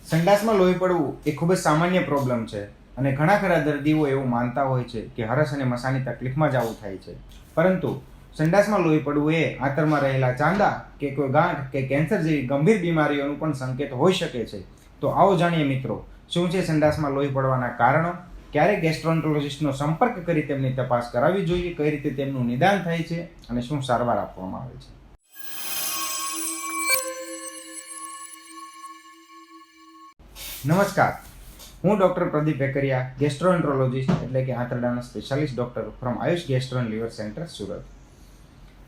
સંડાસમાં લોહી પડવું એ ખૂબ જ સામાન્ય પ્રોબ્લેમ છે અને ઘણા ખરા દર્દીઓ એવું માનતા હોય છે કે હરસ અને મસાની તકલીફમાં જ આવું થાય છે. પરંતુ સંડાસમાં લોહી પડવું એ આંતરમાં રહેલા ચાંદા કે કોઈ ગાંઠ કે કેન્સર જેવી ગંભીર બીમારીઓનું પણ સંકેત હોઈ શકે છે. તો આવો જાણીએ મિત્રો, શું છે સંડાસમાં લોહી પડવાના કારણો, ક્યારે ગેસ્ટ્રોએન્ટરોલોજિસ્ટનો સંપર્ક કરી તેમની તપાસ કરાવવી જોઈએ, કઈ રીતે તેમનું નિદાન થાય છે અને શું સારવાર આપવામાં આવે છે. નમસ્કાર, હું ડૉક્ટર પ્રદીપ વેકરિયા, ગેસ્ટ્રોએન્ટરોલોજિસ્ટ એટલે કે આંતરડાના specialist doctor from Ayush gastro and liver centre, Surat.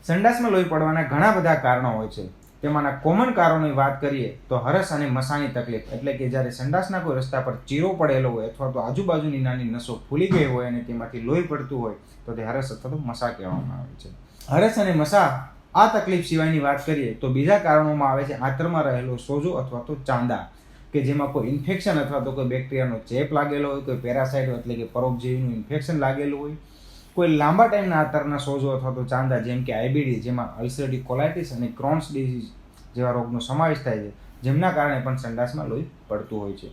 સંડાસમાં લોહી પડવાના ઘણા બધા કારણો હોય છે. તેમાંના કોમન કારણોની વાત કરીએ તો હરસ અને મસાની તકલીફ, એટલે કે જ્યારે સંડાસના કોઈ રસ્તા પર ચીરો પડેલો હોય અથવા તો આજુબાજુની નાની નસો ફૂલી ગઈ હોય અને તેમાંથી લોહી પડતું હોય તો તે હરસ અથવા તો મસા કહેવામાં આવે છે. હરસ અને મસા આ તકલીફ સિવાયની વાત કરીએ તો બીજા કારણોમાં આવે છે આંતરમાં રહેલો સોજો અથવા તો ચાંદા, કે જેમાં કોઈ ઇન્ફેક્શન અથવા તો કોઈ બેક્ટેરિયાનો ચેપ લાગેલો હોય, કોઈ પેરાસાઇટ એટલે કે પરોપજીવીનું ઇન્ફેક્શન લાગેલું હોય, કોઈ લાંબા ટાઈમના આંતરના સોજો અથવા તો ચાંદા જેમ કે આઈબીડી, જેમાં અલ્સરેટિવ કોલાઇટિસ અને ક્રોન્સ ડિઝીઝ જેવા રોગનો સમાવેશ થાય છે, જેમના કારણે પણ સંડાસમાં લોહી પડતું હોય છે.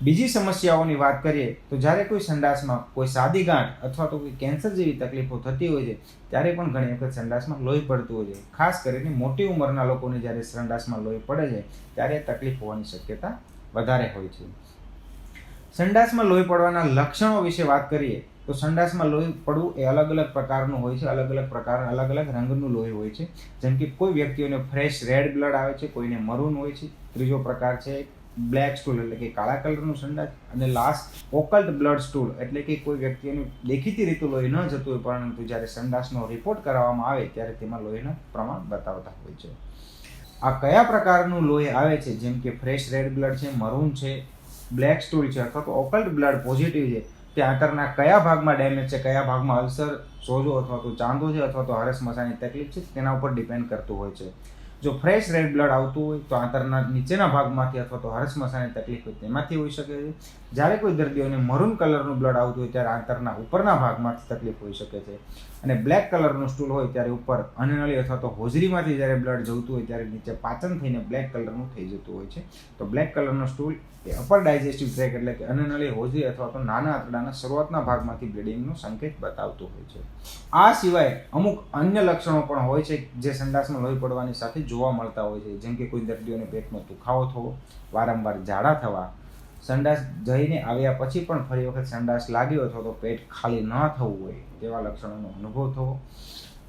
બીજી સમસ્યાઓની વાત કરીએ તો જ્યારે કોઈ સંડાસમાં કોઈ સાદી ગાંઠ અથવા તો કોઈ કેન્સર જેવી તકલીફો થતી હોય છે ત્યારે પણ ઘણી વખત સંડાસમાં લોહી પડતું હોય છે. ખાસ કરીને મોટી ઉંમરના લોકોને જ્યારે સંડાસમાં લોહી પડે છે ત્યારે તકલીફ હોવાની શક્યતા વધારે હોય છે. સંડાસમાં લોહી પડવાના લક્ષણો વિશે વાત કરીએ તો સંડાસમાં લોહી પડવું એ અલગ અલગ પ્રકારનું હોય છે. અલગ અલગ રંગનું લોહી હોય છે. જેમ કે કોઈ વ્યક્તિઓને ફ્રેશ રેડ બ્લડ આવે છે, કોઈને મરૂન હોય છે. ત્રીજો પ્રકાર છે બ્લેક સ્ટૂલ એટલે કે કાળા કલરનું સંડાસ, અને લાસ્ટ ઓકલ્ટ બ્લડ સ્ટૂલ એટલે કે કોઈ વ્યક્તિઓનું દેખીતી રીતે લોહી ન જતું હોય પરંતુ જ્યારે સંડાસનો રિપોર્ટ કરાવવામાં આવે ત્યારે તેમાં લોહીનું પ્રમાણ બતાવતા હોય છે. આ કયા પ્રકારનું લોહી આવે છે, જેમ કે ફ્રેશ રેડ બ્લડ છે, મરૂન છે, બ્લેક સ્ટૂલ છે અથવા તો ઓકલ્ટ બ્લડ પોઝિટિવ છે, તે આંતરના કયા ભાગમાં ડેમેજ છે, કયા ભાગમાં અલ્સર, સોજો અથવા તો ચાંદો છે અથવા તો હરસ મસાની તકલીફ છે, તેના ઉપર ડિપેન્ડ કરતું હોય છે. જો ફ્રેશ રેડ બ્લડ આવતું હોય તો આંતરના નીચેના ભાગમાંથી અથવા તો હરસ મસાની તકલીફ હોય તેમાંથી હોઈ શકે છે. જ્યારે કોઈ દર્દીઓને મરૂન કલરનું બ્લડ આવતું હોય ત્યારે આંતરના ઉપરના ભાગમાંથી તકલીફ હોઈ શકે છે. અને બ્લેક કલરનું સ્ટૂલ હોય ત્યારે ઉપર અનનળી અથવા તો હોજરીમાંથી જ્યારે બ્લડ જતું હોય ત્યારે નીચે પાચન થઈને બ્લેક કલરનું થઈ જતું હોય છે. તો બ્લેક કલરનું સ્ટૂલ એ અપર ડાયજેસ્ટિવ ટ્રેક એટલે કે અનનળી, હોજરી અથવા તો નાના આંતરડાના શરૂઆતના ભાગમાંથી બ્લીડિંગનો સંકેત બતાવતો હોય છે. આ સિવાય અમુક અન્ય લક્ષણો પણ હોય છે જે સંડાસમાં લોહી પડવાની સાથે જોવા મળતા હોય છે. જેમ કે કોઈ દર્દીઓને પેટમાં દુખાવો થવો, વારંવાર ઝાડા થવા, સંડાસ જઈને આવ્યા પછી પણ ફરી વખત સંડાસ લાગ્યો અથવા તો પેટ ખાલી ન થવું હોય તેવા લક્ષણોનો અનુભવ થવો,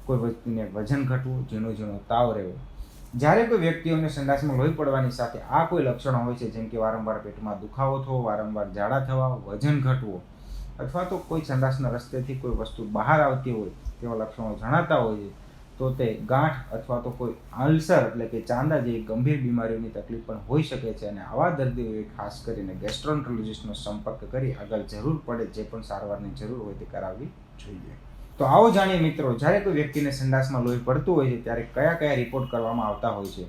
કોઈ વ્યક્તિને વજન ઘટવું, ઝીણો તાવ રહેવો. જ્યારે કોઈ વ્યક્તિઓને સંડાસમાં લોહી પડવાની સાથે આ કોઈ લક્ષણો હોય છે, જેમ કે વારંવાર પેટમાં દુખાવો થવો, વારંવાર ઝાડા થવા, વજન ઘટવું અથવા તો કોઈ સંડાસના રસ્તેથી કોઈ વસ્તુ બહાર આવતી હોય તેવા લક્ષણો જણાતા હોય છે, તો તે ગાંઠ અથવા તો કોઈ અલ્સર એટલે કે ચાંદા જેવી ગંભીર બીમારીઓની તકલીફ પણ હોઈ શકે છે. અને આવા દર્દીઓએ ખાસ કરીને ગેસ્ટ્રોએન્ટરોલોજિસ્ટનો સંપર્ક કરી આગળ જરૂર પડે જે પણ સારવારની જરૂર હોય તે કરાવવી જોઈએ. તો આવો જાણીએ મિત્રો, જ્યારે કોઈ વ્યક્તિને સંડાસમાં લોહી પડતું હોય છે ત્યારે કયા કયા રિપોર્ટ કરવામાં આવતા હોય છે.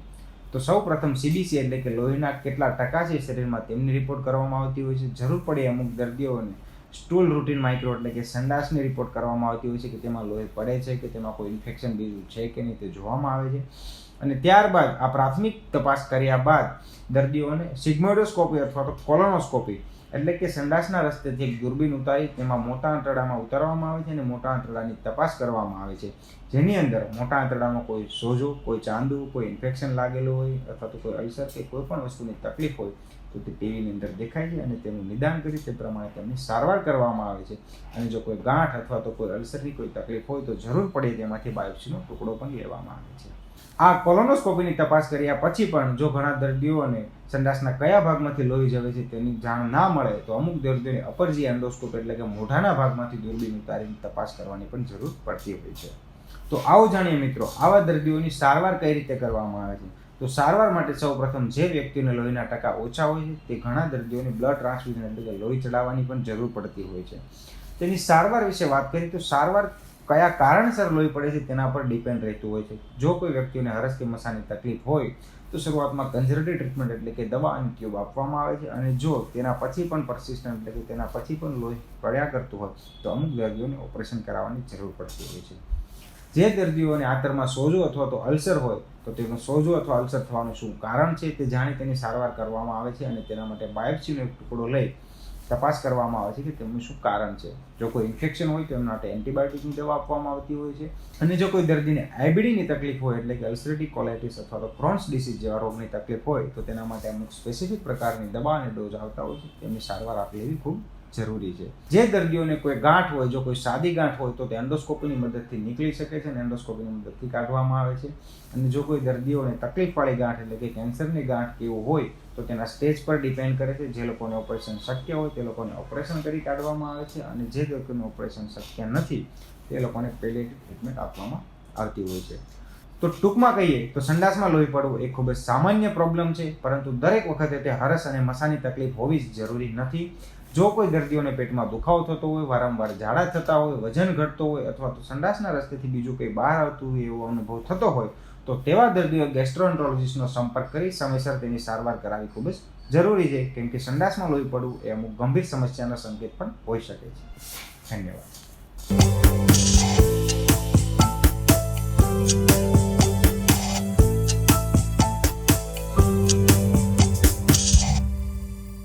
તો સૌ પ્રથમ સીબીસી એટલે કે લોહીના કેટલા ટકા છે શરીરમાં તેમની રિપોર્ટ કરવામાં આવતી હોય છે. જરૂર પડે અમુક દર્દીઓને સ્ટૂલ રૂટીન માઇક્રો એટલે કે સંડાસની રિપોર્ટ કરવામાં આવતી હોય છે કે તેમાં લોહી પડે છે કે તેમાં કોઈ ઇન્ફેક્શન બીજું છે કે નહીં તે જોવામાં આવે છે. અને ત્યારબાદ આ પ્રાથમિક તપાસ કર્યા બાદ દર્દીઓને સિગ્મોઇડોસ્કોપી અથવા તો કોલોનોસ્કોપી એટલે કે સંડાસના રસ્તેથી એક દૂરબીન ઉતારી તેમાં મોટા આંતરડામાં ઉતારવામાં આવે છે અને મોટા આંતરડાની તપાસ કરવામાં આવે છે, જેની અંદર મોટા આંતરડામાં કોઈ સોજો, કોઈ ચાંદુ, કોઈ ઇન્ફેક્શન લાગેલું હોય અથવા તો કોઈ અલ્સર કે કોઈ પણ વસ્તુની તકલીફ હોય તો તે ટીવીની અંદર દેખાય છે અને તેનું નિદાન કરી તે પ્રમાણે તેમની સારવાર કરવામાં આવે છે. અને જો કોઈ ગાંઠ અથવા તો કોઈ અલ્સરની કોઈ તકલીફ હોય તો જરૂર પડે તેમાંથી બાયોપ્સીનો ટુકડો પણ લેવામાં આવે છે. આ કોલોનોસ્કોપીની તપાસ કર્યા પછી પણ જો ઘણા દર્દીઓને સંડાસના કયા ભાગમાંથી લોહી જવે છે તેની જાણ ના મળે તો અમુક દર્દીઓને અપર જી એન્ડોસ્કોપી એટલે કે મોઢાના ભાગમાંથી દૂરબીન ઉતારીને તપાસ કરવાની પણ જરૂર પડતી હોય છે. તો આવો જાણીએ મિત્રો, આવા દર્દીઓની સારવાર કઈ રીતે કરવામાં આવે છે. તો સારવાર માટે સૌપ્રથમ જે વ્યક્તિઓને લોહીના ટકા ઓછા હોય છે તે ઘણા દર્દીઓને બ્લડ ટ્રાન્સફ્યુઝન એટલે કે લોહી ચડાવવાની પણ જરૂર પડતી હોય છે. તેની સારવાર વિશે વાત કરીએ તો સારવાર કયા કારણસર લોહી પડે છે તેના પર ડિપેન્ડ રહેતું હોય છે. જો કોઈ વ્યક્તિઓને હરસ કે મસાની તકલીફ હોય તો શરૂઆતમાં કન્ઝર્વેટિવ ટ્રીટમેન્ટ એટલે કે દવા અને ટ્યુબ આપવામાં આવે છે. અને જો તેના પછી પણ પરસિસ્ટન્ટ એટલે કે તેના પછી પણ લોહી પડ્યા કરતું હોય તો અમુક દર્દીઓને ઓપરેશન કરાવવાની જરૂર પડતી હોય છે. જે દર્દીઓને આંતરમાં સોજો અથવા તો અલ્સર હોય તો તેનું સોજો અથવા અલ્સર થવાનું શું કારણ છે તે જાણી તેની સારવાર કરવામાં આવે છે અને તેના માટે બાયોપ્સીનો એક ટુકડો લઈ તપાસ કરવામાં આવે છે કે તેમનું શું કારણ છે. જો કોઈ ઇન્ફેક્શન હોય તો એમના માટે એન્ટીબાયોટિકની દવા આપવામાં આવતી હોય છે અને જો કોઈ દર્દીને આઈબીડીની તકલીફ હોય એટલે કે અલ્સરેટિવ કોલાઇટિસ અથવા તો ક્રોન્સ ડિસીઝ જેવા રોગની તકલીફ હોય તો તેના માટે અમુક સ્પેસિફિક પ્રકારની દવા અને ડોઝ આવતા હોય છે તેમની સારવાર આપી લેવી ખૂબ જરૂરી છે. જે દર્દીઓને કોઈ ગાંઠ હોય, જો કોઈ સાદી ગાંઠ હોય તો તે એન્ડોસ્કોપીની મદદથી નીકળી શકે છે અને એન્ડોસ્કોપીની મદદથી કાઢવામાં આવે છે. અને જો કોઈ દર્દીઓને તકલીફવાળી ગાંઠ એટલે કે કેન્સરની ગાંઠ કેવું હોય તો તેના સ્ટેજ પર ડિપેન્ડ કરે છે. જે લોકોને ઓપરેશન શક્ય હોય તે લોકોને ઓપરેશન કરી કાઢવામાં આવે છે અને જે લોકોને ઓપરેશન શક્ય નથી તે લોકોને પેલિએટિવ ટ્રીટમેન્ટ આપવામાં આવતી હોય છે. તો ટૂંકમાં કહીએ તો સંડાસમાં લોહી પડવું એ ખૂબ જ સામાન્ય પ્રોબ્લેમ છે, પરંતુ દરેક વખતે તે હરસ અને મસાની તકલીફ હોવી જ જરૂરી નથી. જો કોઈ દર્દીઓને પેટમાં દુખાવો થતો હોય, વારંવાર ઝાડા થતા હોય, વજન ઘટતો હોય અથવા તો સંડાસના રસ્તેથી બીજું કંઈ બહાર આવતું હોય એવો અનુભવ થતો હોય તો તેવા દર્દીઓ ગેસ્ટ્રોએન્ટ્રોલોજિસ્ટનો સંપર્ક કરી સમયસર તેની સારવાર કરાવવી ખૂબ જ જરૂરી છે, કેમ કે સંડાસમાં લોહી પડવું એ અમુક ગંભીર સમસ્યાના સંકેત પણ હોઈ શકે છે. ધન્યવાદ.